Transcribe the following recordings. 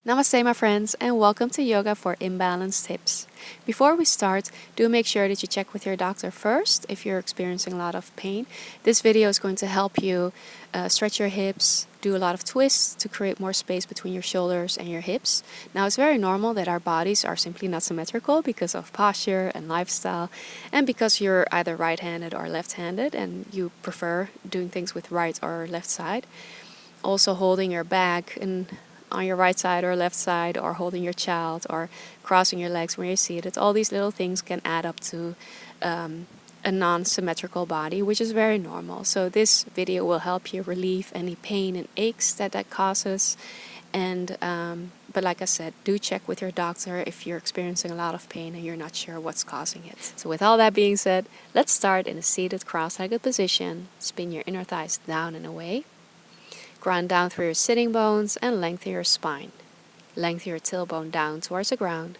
Namaste, my friends, and welcome to Yoga for Imbalanced Hips. Before we start, do make sure that you check with your doctor first if you're experiencing a lot of pain. This video is going to help you stretch your hips, do a lot of twists to create more space between your shoulders and your hips. Now, it's very normal that our bodies are simply not symmetrical because of posture and lifestyle, and because you're either right-handed or left-handed and you prefer doing things with right or left side. Also, holding your back and on your right side or left side, or holding your child, or crossing your legs when you're seated. All these little things can add up to a non-symmetrical body, which is very normal. So this video will help you relieve any pain and aches that causes. And but like I said, do check with your doctor if you're experiencing a lot of pain and you're not sure what's causing it. So with all that being said, let's start in a seated cross-legged position. Spin your inner thighs down and away. Ground down through your sitting bones and lengthen your spine. Lengthen your tailbone down towards the ground.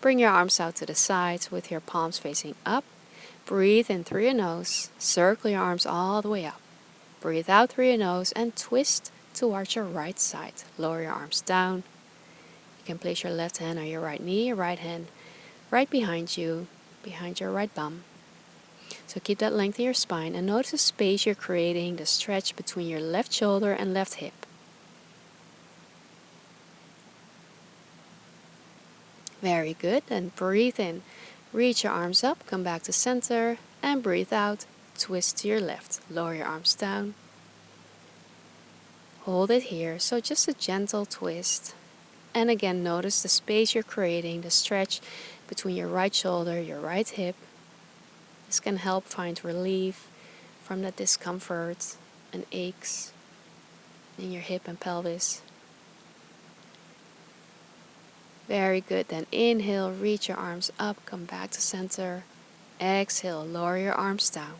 Bring your arms out to the sides with your palms facing up. Breathe in through your nose. Circle your arms all the way up. Breathe out through your nose and twist towards your right side. Lower your arms down. You can place your left hand on your right knee, your right hand right behind you, behind your right bum. So keep that length in your spine and notice the space you're creating, the stretch between your left shoulder and left hip. Very good. And breathe in. Reach your arms up, come back to center, and breathe out. Twist to your left. Lower your arms down. Hold it here. So just a gentle twist. And again, notice the space you're creating, the stretch between your right shoulder, your right hip. This can help find relief from the discomfort and aches in your hip and pelvis. Very good. Then inhale, reach your arms up, come back to center. Exhale, lower your arms down.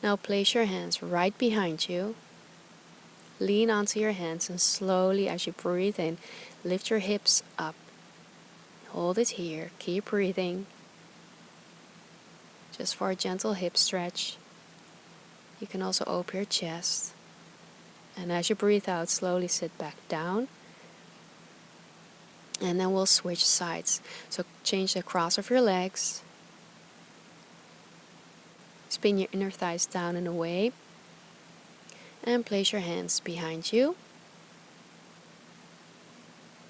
Now place your hands right behind you. Lean onto your hands and slowly, as you breathe in, lift your hips up. Hold it here. Keep breathing. Just for a gentle hip stretch. You can also open your chest. And as you breathe out, slowly sit back down. And then we'll switch sides. So change the cross of your legs. Spin your inner thighs down and away. And place your hands behind you.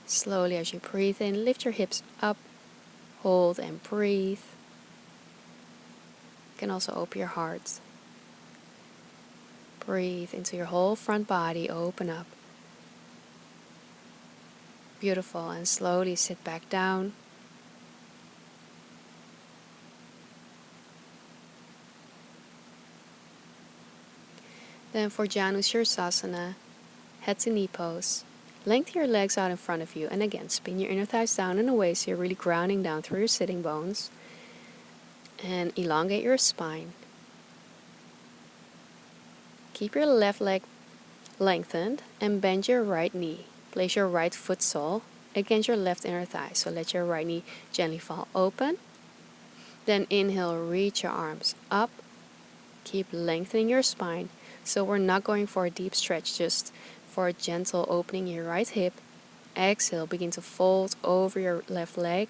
Slowly as you breathe in, lift your hips up. Hold and breathe. You can also open your heart. Breathe into your whole front body, open up. Beautiful, and slowly sit back down. Then for Janu Sirsasana, head to knee pose. Lengthen your legs out in front of you, and again, spin your inner thighs down and away so you're really grounding down through your sitting bones. And elongate your spine. Keep your left leg lengthened and bend your right knee. Place your right foot sole against your left inner thigh. So let your right knee gently fall open. Then inhale, reach your arms up. Keep lengthening your spine. So we're not going for a deep stretch, just for a gentle opening in your right hip. Exhale, begin to fold over your left leg.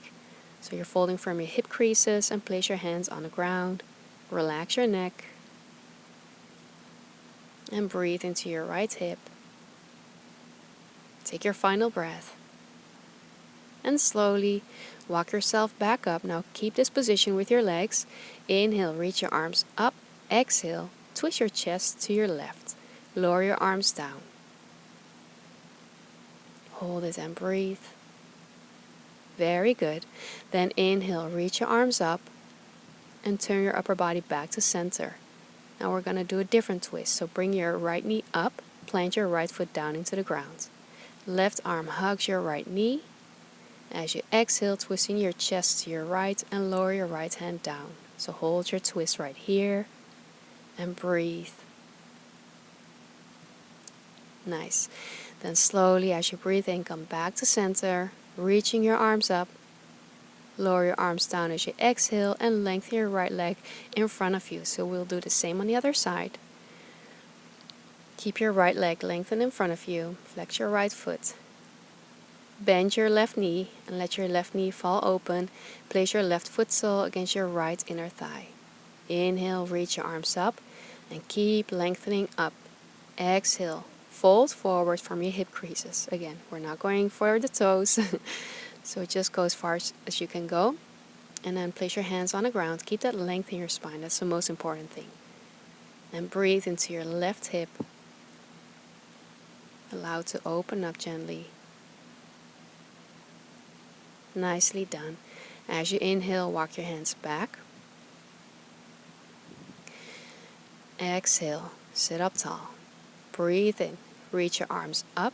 So you're folding from your hip creases and place your hands on the ground. Relax your neck. And breathe into your right hip. Take your final breath. And slowly walk yourself back up. Now keep this position with your legs. Inhale, reach your arms up. Exhale, twist your chest to your left. Lower your arms down. Hold it and breathe. Very good. Then inhale, reach your arms up and turn your upper body back to center. Now we're going to do a different twist. So bring your right knee up, plant your right foot down into the ground. Left arm hugs your right knee. As you exhale, twisting your chest to your right and lower your right hand down. So hold your twist right here and breathe. Nice. Then slowly as you breathe in, come back to center, reaching your arms up. Lower your arms down as you exhale and lengthen your right leg in front of you. So we'll do the same on the other side. Keep your right leg lengthened in front of you. Flex your right foot. Bend your left knee and let your left knee fall open. Place your left foot sole against your right inner thigh. Inhale, reach your arms up and keep lengthening up. Exhale, fold forward from your hip creases. Again, we're not going for the toes, so just go as far as you can go. And then place your hands on the ground. Keep that length in your spine. That's the most important thing. And breathe into your left hip. Allow it to open up gently. Nicely done. As you inhale, walk your hands back. Exhale, sit up tall. Breathe in, reach your arms up.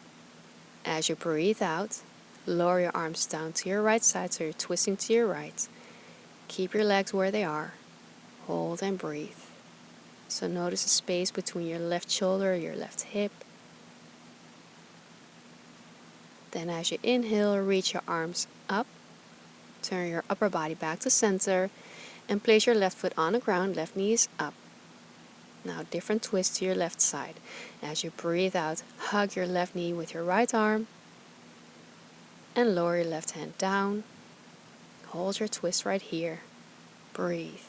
As you breathe out, lower your arms down to your right side so you're twisting to your right. Keep your legs where they are. Hold and breathe. So notice the space between your left shoulder, your left hip. Then as you inhale, reach your arms up. Turn your upper body back to center and place your left foot on the ground, left knee is up. Now different twist to your left side. As you breathe out, hug your left knee with your right arm and lower your left hand down. Hold your twist right here. Breathe.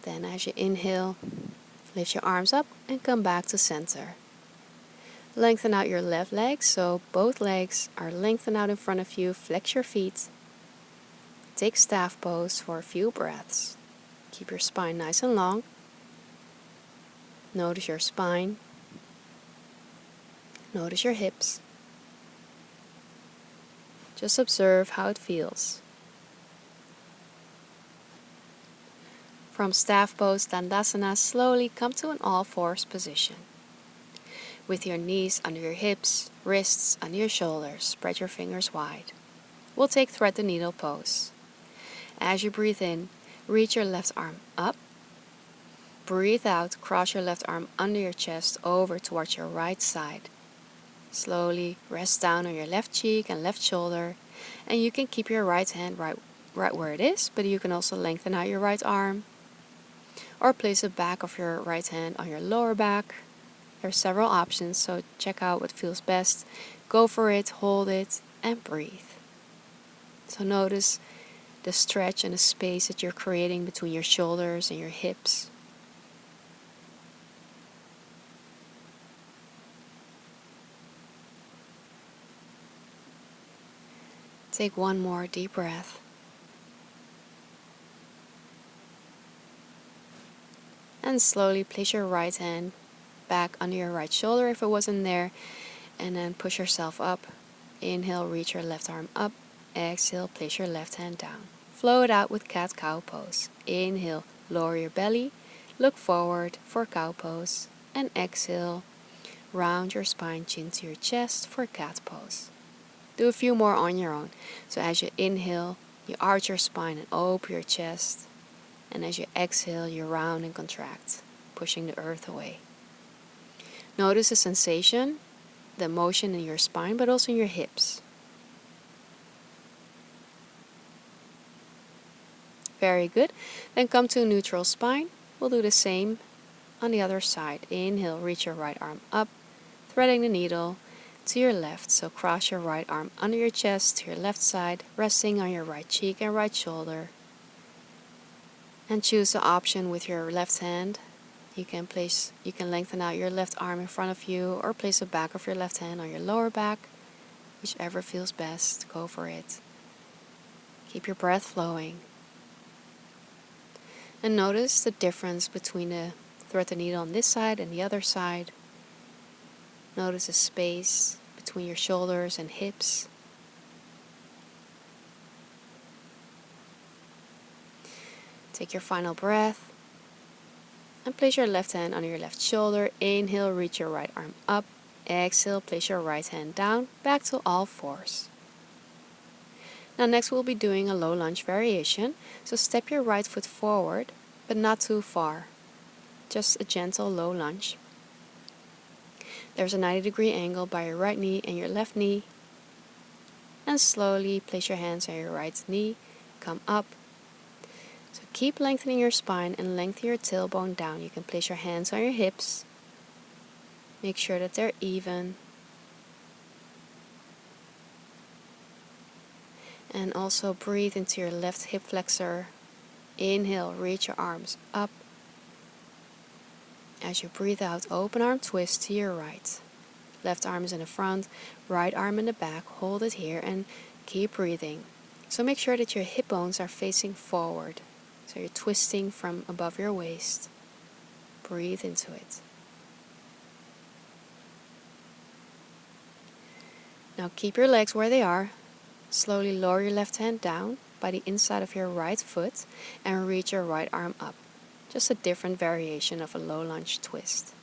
Then as you inhale, lift your arms up and come back to center. Lengthen out your left leg so both legs are lengthened out in front of you. Flex your feet. Take staff pose for a few breaths. Keep your spine nice and long. Notice your spine. Notice your hips. Just observe how it feels. From staff pose Dandasana, slowly come to an all-fours position. With your knees under your hips, wrists under your shoulders, spread your fingers wide. We'll take thread the needle pose. As you breathe in, reach your left arm up. Breathe out, cross your left arm under your chest over towards your right side. Slowly rest down on your left cheek and left shoulder, and you can keep your right hand right where it is, but you can also lengthen out your right arm or place the back of your right hand on your lower back. There are several options, so check out what feels best. Go for it, hold it, and breathe. So notice the stretch and the space that you're creating between your shoulders and your hips. Take one more deep breath. And slowly place your right hand back under your right shoulder if it wasn't there, and then push yourself up. Inhale, reach your left arm up. Exhale, place your left hand down. Flow it out with cat-cow pose. Inhale, lower your belly, look forward for cow pose, and exhale, round your spine, chin to your chest for cat pose. Do a few more on your own. So as you inhale, you arch your spine and open your chest. And as you exhale, you round and contract, pushing the earth away. Notice the sensation, the motion in your spine, but also in your hips. Very good. Then come to a neutral spine. We'll do the same on the other side. Inhale, reach your right arm up, threading the needle to your left. So cross your right arm under your chest to your left side, resting on your right cheek and right shoulder. And choose the option with your left hand. You can lengthen out your left arm in front of you or place the back of your left hand on your lower back. Whichever feels best, go for it. Keep your breath flowing. And notice the difference between the thread the needle on this side and the other side. Notice the space between your shoulders and hips. Take your final breath and place your left hand on your left shoulder. Inhale, reach your right arm up. Exhale, place your right hand down, back to all fours. Now next we'll be doing a low lunge variation. So step your right foot forward, but not too far. Just a gentle low lunge. There's a 90-degree angle by your right knee and your left knee. And slowly place your hands on your right knee. Come up. So keep lengthening your spine and lengthen your tailbone down. You can place your hands on your hips. Make sure that they're even. And also breathe into your left hip flexor. Inhale, reach your arms up. As you breathe out, open arm twist to your right. Left arm is in the front, right arm in the back. Hold it here and keep breathing. So make sure that your hip bones are facing forward. So you're twisting from above your waist. Breathe into it. Now keep your legs where they are. Slowly lower your left hand down by the inside of your right foot and reach your right arm up. Just a different variation of a low lunge twist.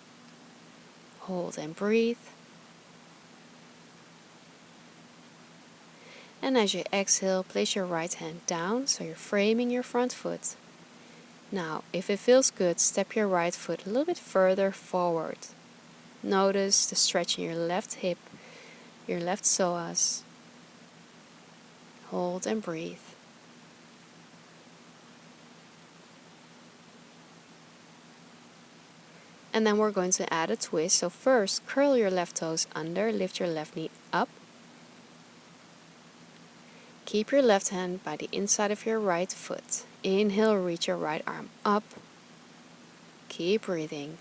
Hold and breathe. And as you exhale, place your right hand down so you're framing your front foot. Now, if it feels good, step your right foot a little bit further forward. Notice the stretch in your left hip, your left psoas. Hold and breathe. And then we're going to add a twist. So first, curl your left toes under, lift your left knee up. Keep your left hand by the inside of your right foot. Inhale, reach your right arm up. Keep breathing.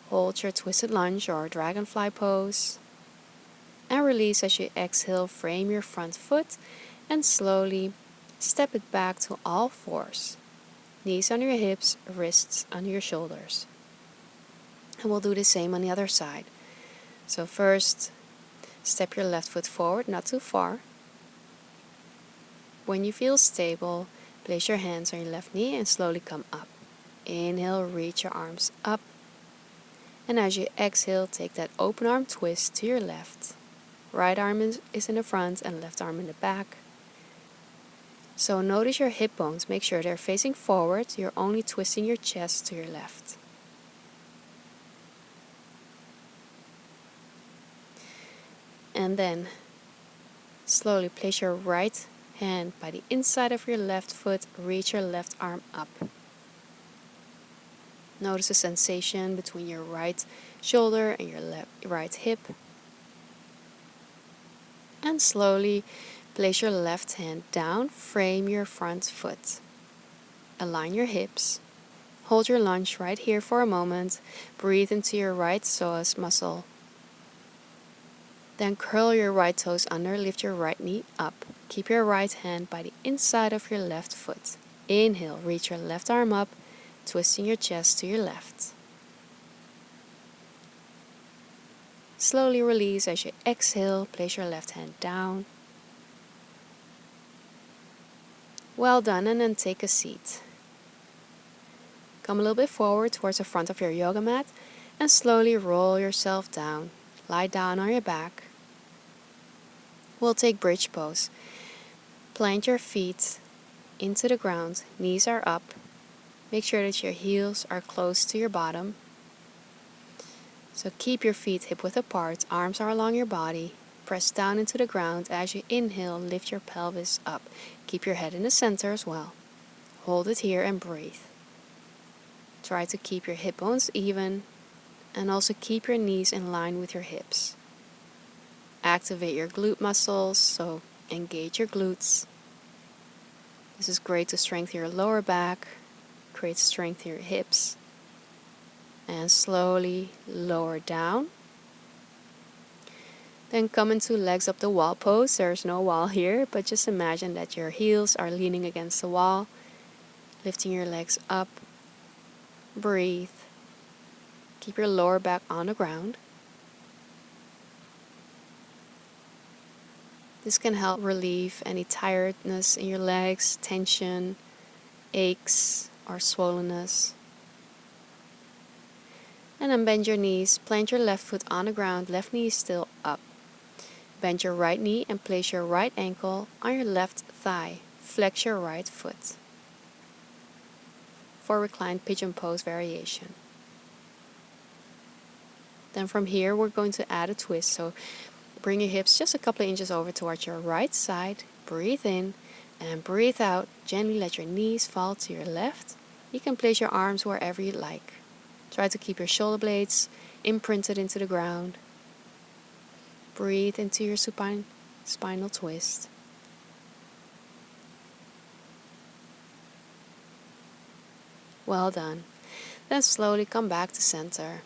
Hold your twisted lunge or dragonfly pose. And release as you exhale, frame your front foot and slowly step it back to all fours. Knees on your hips, wrists on your shoulders. And we'll do the same on the other side. So first, step your left foot forward, not too far. When you feel stable, place your hands on your left knee and slowly come up. Inhale, reach your arms up. And as you exhale, take that open arm twist to your left. Right arm is in the front and left arm in the back. So notice your hip bones. Make sure they're facing forward. You're only twisting your chest to your left. And then slowly place your right hand by the inside of your left foot. Reach your left arm up. Notice the sensation between your right shoulder and your right hip. And slowly place your left hand down. Frame your front foot. Align your hips. Hold your lunge right here for a moment. Breathe into your right psoas muscle. Then curl your right toes under, lift your right knee up. Keep your right hand by the inside of your left foot. Inhale, reach your left arm up, twisting your chest to your left. Slowly release as you exhale, place your left hand down. Well done, and then take a seat. Come a little bit forward towards the front of your yoga mat and slowly roll yourself down. Lie down on your back. We'll take bridge pose. Plant your feet into the ground, knees are up. Make sure that your heels are close to your bottom. So keep your feet hip width apart, arms are along your body. Press down into the ground. As you inhale, lift your pelvis up. Keep your head in the center as well. Hold it here and breathe. Try to keep your hip bones even and also keep your knees in line with your hips. Activate your glute muscles, so engage your glutes. This is great to strengthen your lower back, create strength in your hips. And slowly lower down. Then come into legs up the wall pose. There's no wall here, but just imagine that your heels are leaning against the wall, lifting your legs up. Breathe. Keep your lower back on the ground. This can help relieve any tiredness in your legs, tension, aches, or swollenness. And then bend your knees, plant your left foot on the ground, left knee is still up. Bend your right knee and place your right ankle on your left thigh. Flex your right foot. For reclined pigeon pose variation. Then from here we're going to add a twist. So bring your hips just a couple of inches over towards your right side. Breathe in. And breathe out. Gently let your knees fall to your left. You can place your arms wherever you like. Try to keep your shoulder blades imprinted into the ground. Breathe into your supine spinal twist. Well done. Then slowly come back to center.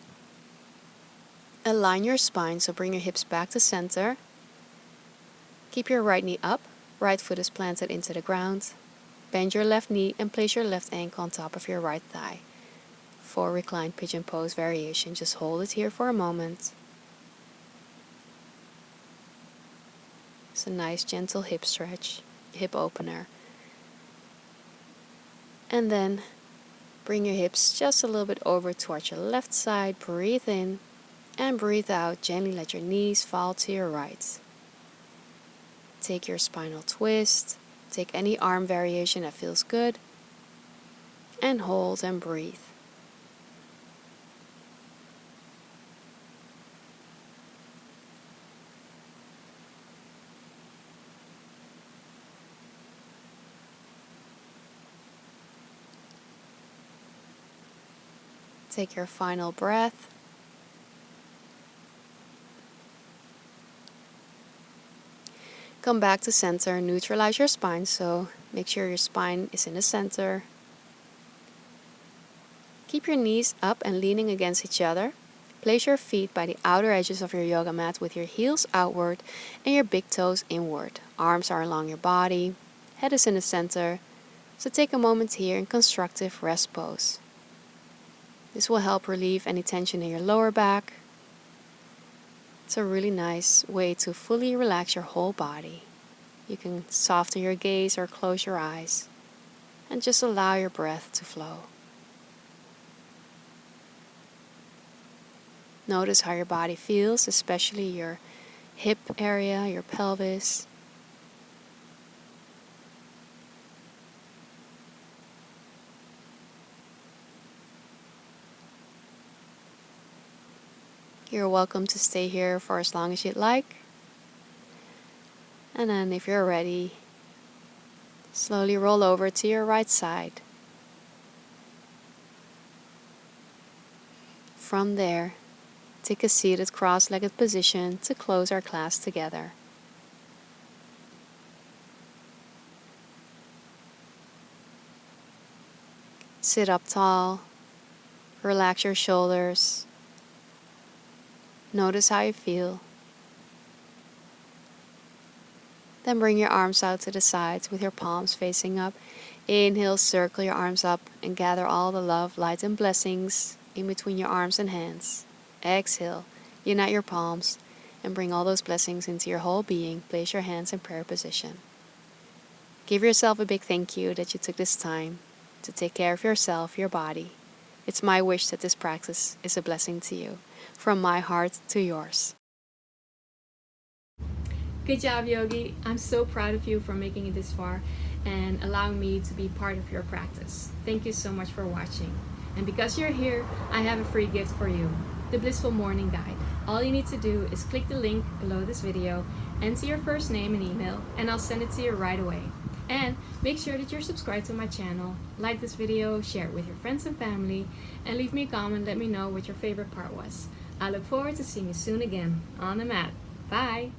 Align your spine, so bring your hips back to center. Keep your right knee up. Right foot is planted into the ground. Bend your left knee and place your left ankle on top of your right thigh. For reclined pigeon pose variation, just hold it here for a moment. It's a nice gentle hip stretch, hip opener. And then bring your hips just a little bit over towards your left side. Breathe in and breathe out. Gently let your knees fall to your right. Take your spinal twist. Take any arm variation that feels good. And hold and breathe. Take your final breath. Come back to center, neutralize your spine, so make sure your spine is in the center. Keep your knees up and leaning against each other. Place your feet by the outer edges of your yoga mat with your heels outward and your big toes inward. Arms are along your body, head is in the center, so take a moment here in constructive rest pose. This will help relieve any tension in your lower back. It's a really nice way to fully relax your whole body. You can soften your gaze or close your eyes and just allow your breath to flow. Notice how your body feels, especially your hip area, your pelvis. You're welcome to stay here for as long as you'd like. And then if you're ready, slowly roll over to your right side. From there, take a seated cross-legged position to close our class together. Sit up tall, relax your shoulders. Notice how you feel. Then bring your arms out to the sides with your palms facing up. Inhale, circle your arms up and gather all the love, light, and blessings in between your arms and hands. Exhale, unite your palms and bring all those blessings into your whole being. Place your hands in prayer position. Give yourself a big thank you that you took this time to take care of yourself, your body. It's my wish that this practice is a blessing to you. From my heart to yours. Good job, Yogi. I'm so proud of you for making it this far and allowing me to be part of your practice. Thank you so much for watching. And because you're here, I have a free gift for you, the Blissful Morning Guide. All you need to do is click the link below this video, enter your first name and email, and I'll send it to you right away. And make sure that you're subscribed to my channel, like this video, share it with your friends and family, and leave me a comment, let me know what your favorite part was. I look forward to seeing you soon again on the mat. Bye!